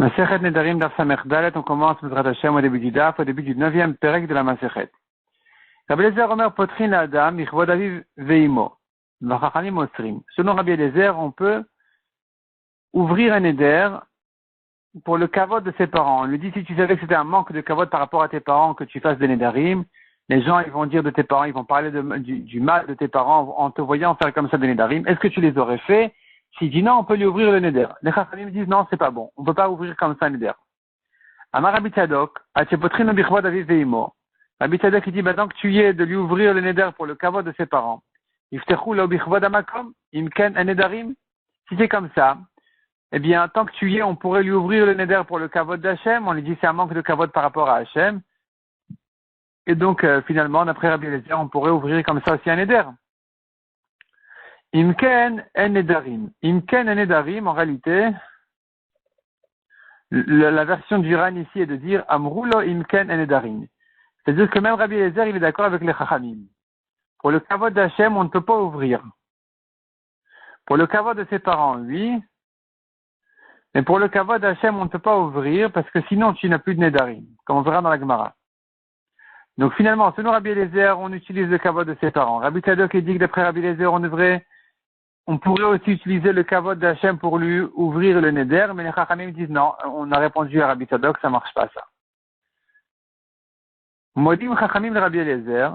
Masechet Nedarim Daf Samech Dalet, on commence Mizrat Hashem au début du Daf, au début du 9e Perek de la Masechet. Rabbi Eliezer Omer Potrin Adam, Yichvod Aviv Veimo, Vachachamim Osrim. Selon Rabbi Eliezer, on peut ouvrir un Neder pour le kavod de ses parents. On lui dit, si tu savais que c'était un manque de kavod par rapport à tes parents, que tu fasses des Nedarim, les gens, ils vont dire de tes parents, ils vont parler du mal de tes parents en te voyant faire comme ça des Nedarim. Est-ce que tu les aurais fait? S'il dit non, on peut lui ouvrir le Neder. Les Chachamim disent non, c'est pas bon. On peut pas ouvrir comme ça un Neder. Amar Rabbi Tzadok, Atchepotrin Bichvod Aviv Veimo. Rabbi Tzadok, il dit, maintenant que tu y es de lui ouvrir le Neder pour le kavod de ses parents. Yiftechu lo bichvod amakom, imken un Nedarim. Si c'est comme ça, eh bien, tant que tu y es, on pourrait lui ouvrir le Neder pour le kavod d'Hachem. On lui dit c'est un manque de kavod par rapport à Hachem. Et donc, finalement, d'après Rabbi Eliezer, on pourrait ouvrir comme ça aussi un Neder. Imken en Nedarim. Imken en Nedarim, en réalité, la version du Ran ici est de dire Amrulo imken en Nedarim. C'est-à-dire que même Rabbi Eliezer, il est d'accord avec les Chachamim. Pour le kavod d'Hachem, on ne peut pas ouvrir. Pour le kavod de ses parents, oui. Mais pour le kavod d'Hachem, on ne peut pas ouvrir parce que sinon tu n'as plus de Nedarim, comme on verra dans la Gemara. Donc finalement, selon Rabbi Eliezer, on utilise le kavod de ses parents. Rabbi Tzadok dit que d'après Rabbi Eliezer, on pourrait aussi utiliser le kavod d'Hachem pour lui ouvrir le Neder, mais les Chachamim disent non, on a répondu à Rabbi Tzadok, ça marche pas ça. Modim Chachamim de Rabbi Eliezer,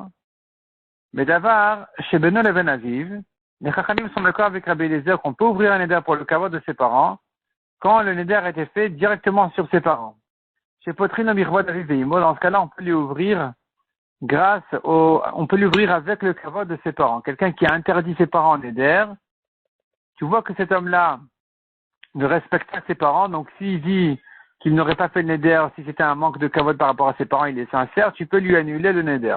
mais d'avar, chez Beno Leven Aviv, les Chachamim sont d'accord avec Rabbi Eliezer qu'on peut ouvrir un Neder pour le kavod de ses parents quand le Neder a été fait directement sur ses parents. Chez Potrino Bichvod Aviv Veimo, dans ce cas-là, on peut lui ouvrir on peut lui ouvrir avec le kavod de ses parents. Quelqu'un qui a interdit ses parents en Neder, tu vois que cet homme-là ne respecte pas ses parents, donc s'il dit qu'il n'aurait pas fait le Neder, si c'était un manque de kavod par rapport à ses parents, il est sincère, tu peux lui annuler le Neder.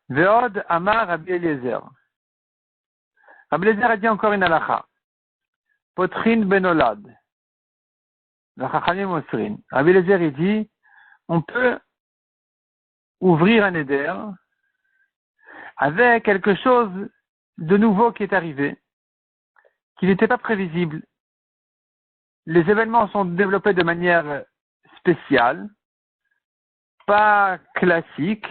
Ve'od Amar Rabbi Eliezer. Rabbi Eliezer a dit encore une halakha. Potrin benolad. L'achachamim osrin. Rabbi Eliezer, il dit, on peut ouvrir un Neder avec quelque chose de nouveau qui est arrivé, qui n'était pas prévisible. Les événements sont développés de manière spéciale, pas classique,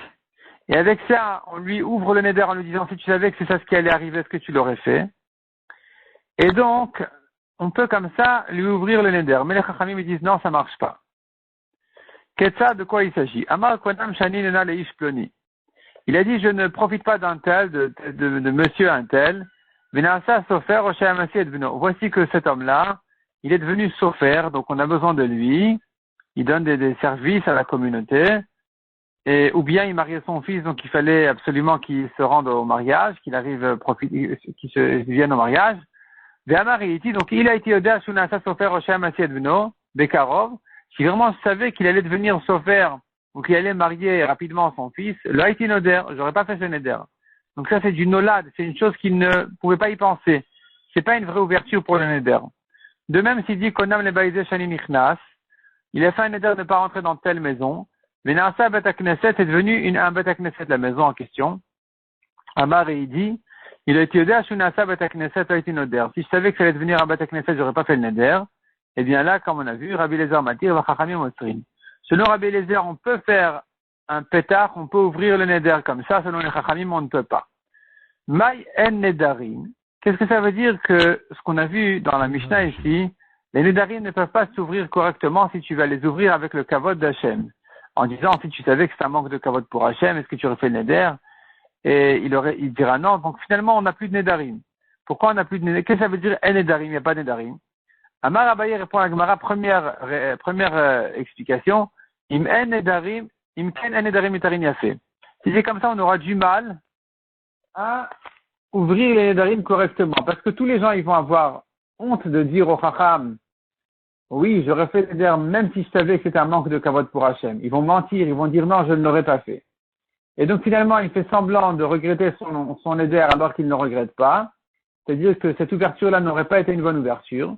et avec ça, on lui ouvre le Neder en lui disant si tu savais que c'est ça ce qui allait arriver, est-ce que tu l'aurais fait? Et donc, on peut comme ça lui ouvrir le Neder. Mais les Chachamim ils disent non, ça marche pas. Qu'est-ce de quoi il s'agit? Amar Konam Shani Nena Leish Ploni. Il a dit, je ne profite pas d'un tel, de monsieur un tel. Voici que cet homme-là, il est devenu sofer, donc on a besoin de lui. Il donne des services à la communauté. Ou bien il mariait son fils, donc il fallait absolument qu'il se rende au mariage, qu'il vienne au mariage. Donc il a été Oda Shunasa Sofer Oshem Asied Bno, Bekarov. Si vraiment je savais qu'il allait devenir sofer, ou qu'il allait marier rapidement son fils, là, il Noder, j'aurais pas fait ce Neder. Donc ça, c'est du nolad, c'est une chose qu'il ne pouvait pas y penser. C'est pas une vraie ouverture pour le Neder. De même, s'il dit Konam le Baïze Shani Nichnas, il a fait un Neder de ne pas rentrer dans telle maison, Venasa Bet Knesset est devenu un Bet Knesset, la maison en question. Amar et il dit, il a été Yoda Shunasa Bet Knesset a été Noder. Si je savais que ça allait devenir un Bet Knesset, j'aurais pas fait le Neder. Eh bien là, comme on a vu, Rabbi Eliezer Matir va Chachamim Osrin. Selon Rabbi Eliezer, on peut faire un pétard, on peut ouvrir le Neder comme ça. Selon les Chachamim, on ne peut pas. Maï en Nedarim. Qu'est-ce que ça veut dire que ce qu'on a vu dans la Mishnah ici, les Nedarim ne peuvent pas s'ouvrir correctement si tu vas les ouvrir avec le kavod d'Hachem. En disant, si tu savais que c'est un manque de kavod pour Hachem, est-ce que tu aurais fait le Neder? Et il dira non. Donc finalement, on n'a plus de Nedarim. Pourquoi on n'a plus de Nedarim? Qu'est-ce que ça veut dire en Nedarim? Il n'y a pas de Nedarim. Amar Abaye répond à la Gemara, première explication. Im en Nedarim, im ken en Nedarim etarim yafé. Si c'est comme ça, on aura du mal à ouvrir les Nedarim correctement. Parce que tous les gens, ils vont avoir honte de dire au Chacham, oui, j'aurais fait le Neder même si je savais que c'était un manque de kavod pour Hachem. Ils vont mentir, ils vont dire non, je ne l'aurais pas fait. Et donc finalement, il fait semblant de regretter son Neder alors qu'il ne le regrette pas. C'est-à-dire que cette ouverture-là n'aurait pas été une bonne ouverture.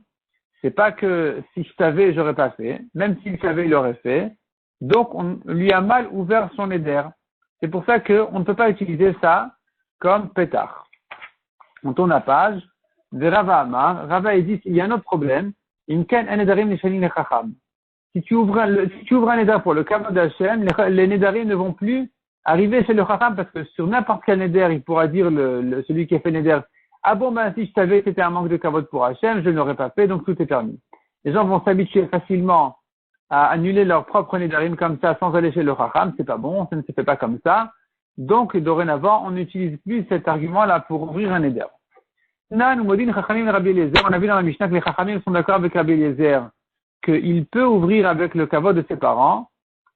C'est pas que si je savais, j'aurais pas fait. Même s'il savait, il l'aurait fait. Donc, on lui a mal ouvert son Neder. C'est pour ça qu'on ne peut pas utiliser ça comme pétard. On tourne la page. De Rava Amar. Rava dit, il y a un autre problème. Imken en nedarim nishanin lechacham. Si tu ouvres un neder pour le kavod d'Hachem, les nedarim ne vont plus arriver chez le chacham parce que sur n'importe quel neder, il pourra dire celui qui a fait neder, ah bon, ben, si je savais que c'était un manque de kavod pour Hachem, je ne l'aurais pas fait, donc tout est permis. Les gens vont s'habituer facilement à annuler leur propre nedarim comme ça sans aller chez le chacham, c'est pas bon, ça ne se fait pas comme ça. Donc, dorénavant, on n'utilise plus cet argument-là pour ouvrir un neder. Nan, Moudin, Chachamim, Rabbi Eliezer, on a vu dans la Mishnah que les Chachamim sont d'accord avec Rabbi Eliezer qu'il peut ouvrir avec le kavod de ses parents.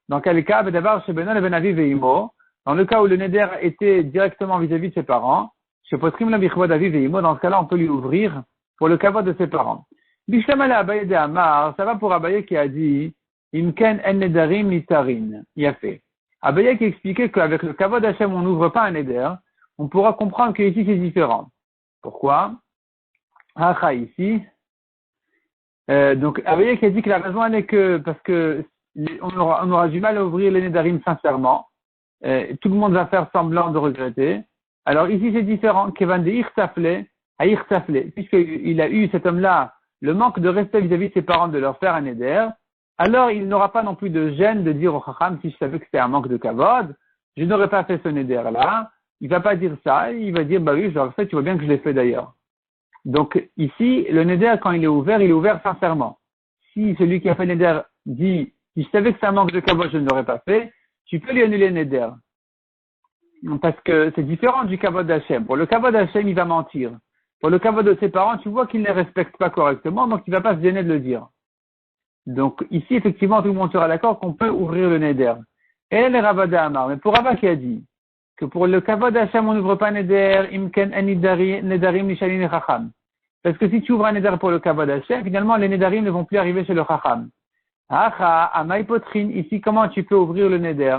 Dans quel cas, Bedavar, Shebenon, Ben Avi, Veimo. Dans le cas où le neder était directement vis-à-vis de ses parents, chez Potrim, la Bichvod Avi, Veimo, dans ce cas-là, on peut lui ouvrir pour le kavod de ses parents. Bishlam ala Abaye de Amar, ça va pour Abaye qui a dit, Imken en nedarim nitarin. Il a fait. Abaye qui expliquait qu'avec le kavod Hashem, on n'ouvre pas un neder, on pourra comprendre que ici c'est différent. Pourquoi? Hacha ici. Donc, Abaye qui a dit que la raison elle est que, parce que on aura du mal à ouvrir les nedarim sincèrement. Tout le monde va faire semblant de regretter. Alors ici c'est différent. Kevan de Irsafle à Irsafle. Puisqu'il a eu cet homme-là le manque de respect vis-à-vis de ses parents de leur faire un neder, alors il n'aura pas non plus de gêne de dire au Chacham, si je savais que c'était un manque de kavod, je n'aurais pas fait ce neder-là. Il va pas dire ça, il va dire, bah oui, je l'aurais fait, tu vois bien que je l'ai fait d'ailleurs. Donc ici, le neder, quand il est ouvert sincèrement. Si celui qui a fait le neder dit, si je savais que c'est un manque de kavod, je ne l'aurais pas fait, tu peux lui annuler le neder. Parce que c'est différent du kavod d'Hachem. Pour le kavod d'Hachem, il va mentir. Pour le kavod de ses parents, tu vois qu'il ne les respecte pas correctement, donc il ne va pas se gêner de le dire. Donc ici, effectivement, tout le monde sera d'accord qu'on peut ouvrir le neder. Et les Ravada Amar. Mais pour Rava qui a dit que pour le kavod d'Hachem, on n'ouvre pas neder, imken en nedarim nishalin chacham. Parce que si tu ouvres un neder pour le kavod d'Hachem, finalement, les nedarim ne vont plus arriver chez le chacham. Acha, amay potrin. Ici, comment tu peux ouvrir le neder?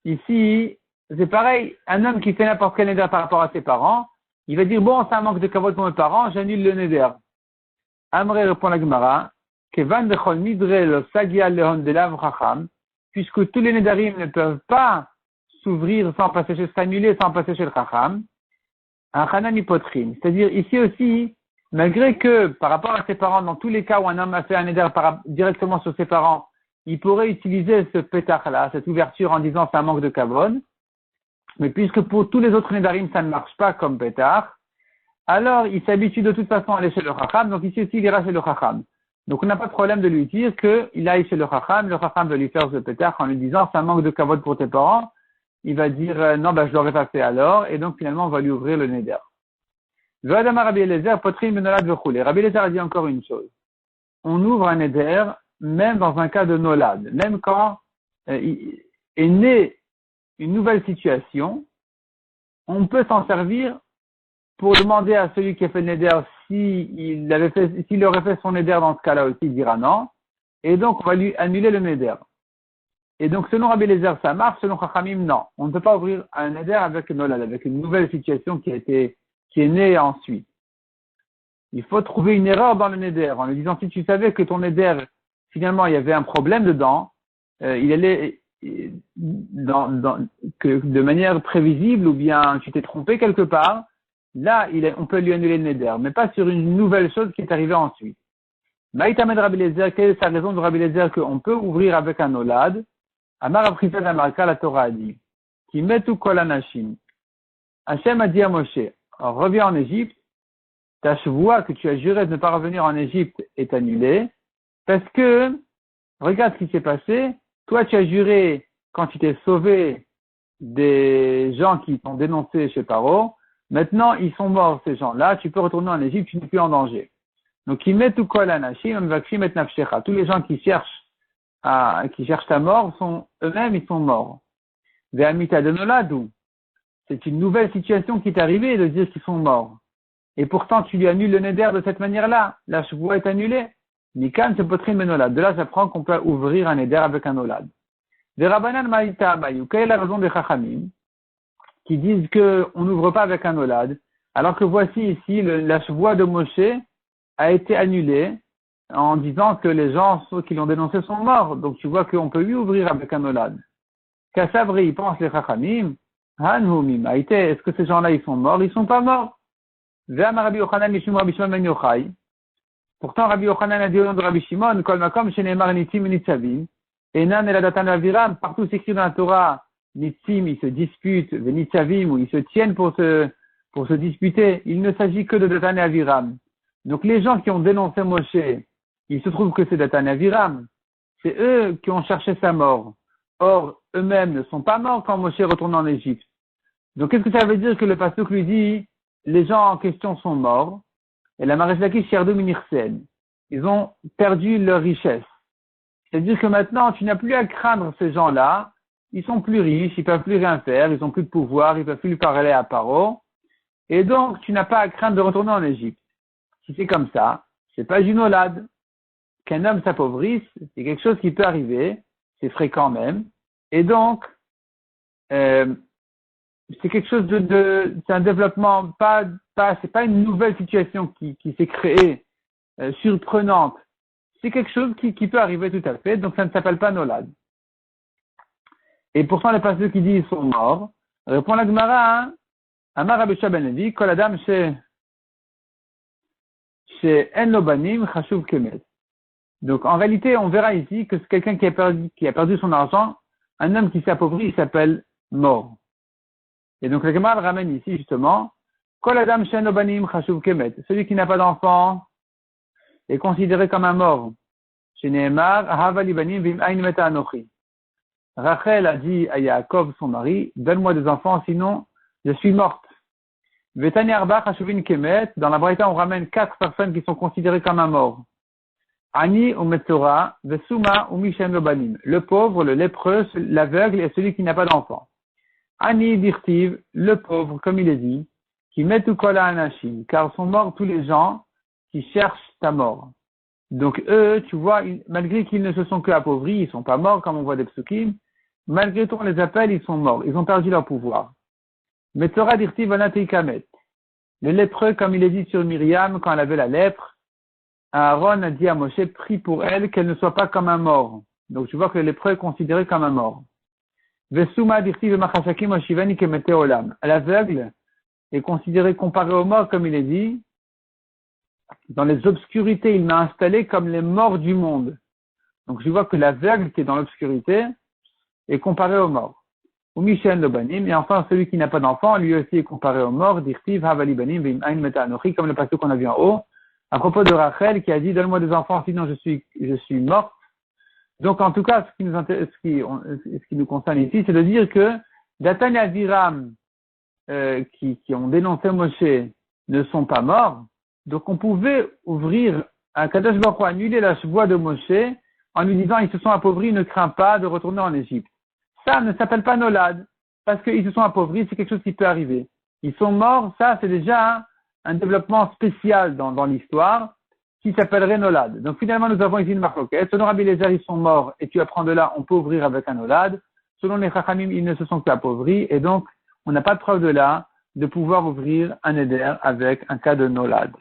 Ici, c'est pareil. Un homme qui fait n'importe quel neder par rapport à ses parents, il va dire, bon, c'est un manque de kavod pour mes parents, j'annule le neder. Amré répond la Gemara, Kevan dechol midre lo sagia lehon de lav chacham, puisque tous les nedarim ne peuvent pas s'ouvrir sans passer s'annuler sans passer chez le chacham, un chanan hypotrim. C'est-à-dire, ici aussi, malgré que, par rapport à ses parents, dans tous les cas où un homme a fait un neder directement sur ses parents, il pourrait utiliser ce pétach-là, cette ouverture en disant c'est un manque de kavod, mais puisque pour tous les autres nedarim, ça ne marche pas comme pétach, alors il s'habitue de toute façon à aller chez le chacham, donc ici aussi il ira chez le chacham. Donc on n'a pas de problème de lui dire qu'il aille chez le chacham va lui faire ce pétach en lui disant c'est un manque de kavod pour tes parents, il va dire non, je l'aurais pas fait alors, et donc finalement on va lui ouvrir le neder. Rabbi Eliezer, potrin benolad vechule. Rabbi Eliezer a dit encore une chose. On ouvre un neder même dans un cas de nolad, même quand est née une nouvelle situation, on peut s'en servir pour demander à celui qui a fait le neder s'il aurait fait son neder dans ce cas-là aussi, il dira non. Et donc, on va lui annuler le neder. Et donc, selon Rabbi Eliezer, ça marche, selon Chachamim, non. On ne peut pas ouvrir un neder avec nolad, avec une nouvelle situation qui est née ensuite. Il faut trouver une erreur dans le neder, en lui disant, si tu savais que ton neder, finalement, il y avait un problème dedans, il allait, de manière prévisible, ou bien tu t'es trompé quelque part, là, on peut lui annuler le neder, mais pas sur une nouvelle chose qui est arrivée ensuite. Maïtamed Rabbi Eliezer, quelle est sa raison de Rabbi Eliezer qu'on peut ouvrir avec un nolad? Amar Aprisad Amarka, la Torah a dit, qui met tout kol anashim. Hachem a dit à Moshe, reviens en Égypte, ta chevoie que tu as juré de ne pas revenir en Égypte est annulée, parce que, regarde ce qui s'est passé, toi tu as juré, quand tu t'es sauvé des gens qui t'ont dénoncé chez Paro, maintenant ils sont morts ces gens-là, tu peux retourner en Égypte, tu n'es plus en danger. Donc il met tout kol anashim, mvakshim et nafshecha. Tous les gens qui cherchent ta mort eux-mêmes ils sont morts. Ve'amita de noladou. C'est une nouvelle situation qui est arrivée de dire qu'ils sont morts. Et pourtant, tu lui annules le neder de cette manière-là. La chevoie est annulée. Nikan, c'est potrin benolad. De là, j'apprends qu'on peut ouvrir un neder avec un olad. Des Rabbanan Maïta Abayou. Quelle est la raison des Chachamim qui disent qu'on n'ouvre pas avec un olad, alors que voici ici, la chevoie de Moshe a été annulée en disant que les gens, ceux qui l'ont dénoncé, sont morts. Donc tu vois qu'on peut lui ouvrir avec un olad. Kassavri, ils pensent les Chachamim. Hanhumim, est-ce que ces gens-là, ils sont morts? Ils sont pas morts. C'est Pourtant, Rabbi Yochanan a dit au nom de Rabbi Shimon, Kol Makom, Sheneemar Nitzim Nitzavim, Enan Eladatan Aviram, partout c'est écrit dans la Torah, Nitzim, ils se disputent, Nitzavim, où ils se tiennent pour se disputer. Il ne s'agit que de Datan et Aviram. Donc les gens qui ont dénoncé Moshe, il se trouve que c'est Datan et Aviram. C'est eux qui ont cherché sa mort. Or, eux-mêmes ne sont pas morts quand Moshe retourne en Égypte. Donc qu'est-ce que ça veut dire que le pasteur lui dit, les gens en question sont morts, et la Maréch Lakish Yardou Minirsen. Ils ont perdu leur richesse. C'est-à-dire que maintenant, tu n'as plus à craindre ces gens-là. Ils sont plus riches, ils peuvent plus rien faire, ils ont plus de pouvoir, ils peuvent plus lui parler à Paro. Et donc, tu n'as pas à craindre de retourner en Égypte. Si c'est comme ça, c'est pas du nolad. Qu'un homme s'appauvrisse, c'est quelque chose qui peut arriver, c'est fréquent même. Et donc, c'est quelque chose c'est un développement c'est pas une nouvelle situation qui s'est créée, surprenante. C'est quelque chose qui peut arriver tout à fait, donc ça ne s'appelle pas nolad. Et pourtant, les pasteurs qui disent ils sont morts, répond la Gemara, Amar Rabbi Shua ben Levi, Kol Adam chez En Lo Banim Chashuv Kemet. Donc, en réalité, on verra ici que c'est quelqu'un qui a perdu son argent, un homme qui s'est appauvri, il s'appelle mort. Et donc, la Gemara le ramène ici, justement, Kol Adam chez En Lo Banim Chashuv Kemet. Celui qui n'a pas d'enfant est considéré comme un mort. Chez Nehemar, Ahava li banim vim ain meta anochi. Rachel a dit à Yaakov, son mari, donne-moi des enfants, sinon je suis morte. Vetani arba chashuvin kemet, dans la Braïta, on ramène 4 personnes qui sont considérées comme un mort. Ani ou Metzora, Vesuma ou Mishen Lobanim. Le pauvre, le lépreux, l'aveugle et celui qui n'a pas d'enfant. Ani dirtiv, le pauvre, comme il est dit, qui met tout kola anashim, car sont morts tous les gens qui cherchent ta mort. Donc eux, tu vois, malgré qu'ils ne se sont que appauvris, ils sont pas morts comme on voit des psukim, malgré tout on les appelle, ils sont morts, ils ont perdu leur pouvoir. Metzora dirtiv vanatei kamet. Le lépreux, comme il est dit sur Myriam, quand elle avait la lèpre, Aaron a dit à Moshe, prie pour elle, qu'elle ne soit pas comme un mort. Donc tu vois que le lépreux est considéré comme un mort. Vesuma dirtiv machashakim oshivani kemete olam. L'aveugle est considéré comparé au mort, comme il est dit, dans les obscurités, il m'a installé comme les morts du monde. Donc je vois que l'aveugle qui est dans l'obscurité est comparé aux morts. Ou Mishen Lobanim, et enfin celui qui n'a pas d'enfant, lui aussi est comparé aux morts, dirtiv havali banim vim ain meta anochi, comme le passage qu'on a vu en haut, à propos de Rachel qui a dit donne-moi des enfants sinon je suis morte. Donc en tout cas, ce qui nous concerne ici, c'est de dire que Datan et Aviram qui ont dénoncé Moshe ne sont pas morts. Donc on pouvait ouvrir un Kadosh Baruch Hu, annuler la voix de Moshe en lui disant ils se sont appauvris, ne crains pas de retourner en Égypte. Ça ne s'appelle pas nolad, parce qu'ils se sont appauvris, c'est quelque chose qui peut arriver. Ils sont morts, ça c'est déjà un développement spécial dans l'histoire qui s'appellerait nolad. Donc finalement nous avons ici une marcoquette. Selon Rabbi Eliezer, ils sont morts et tu apprends de là, on peut ouvrir avec un nolad. Selon les Chachamim, ils ne se sont qu'appauvris et donc on n'a pas de preuve de là de pouvoir ouvrir un éder avec un cas de nolad.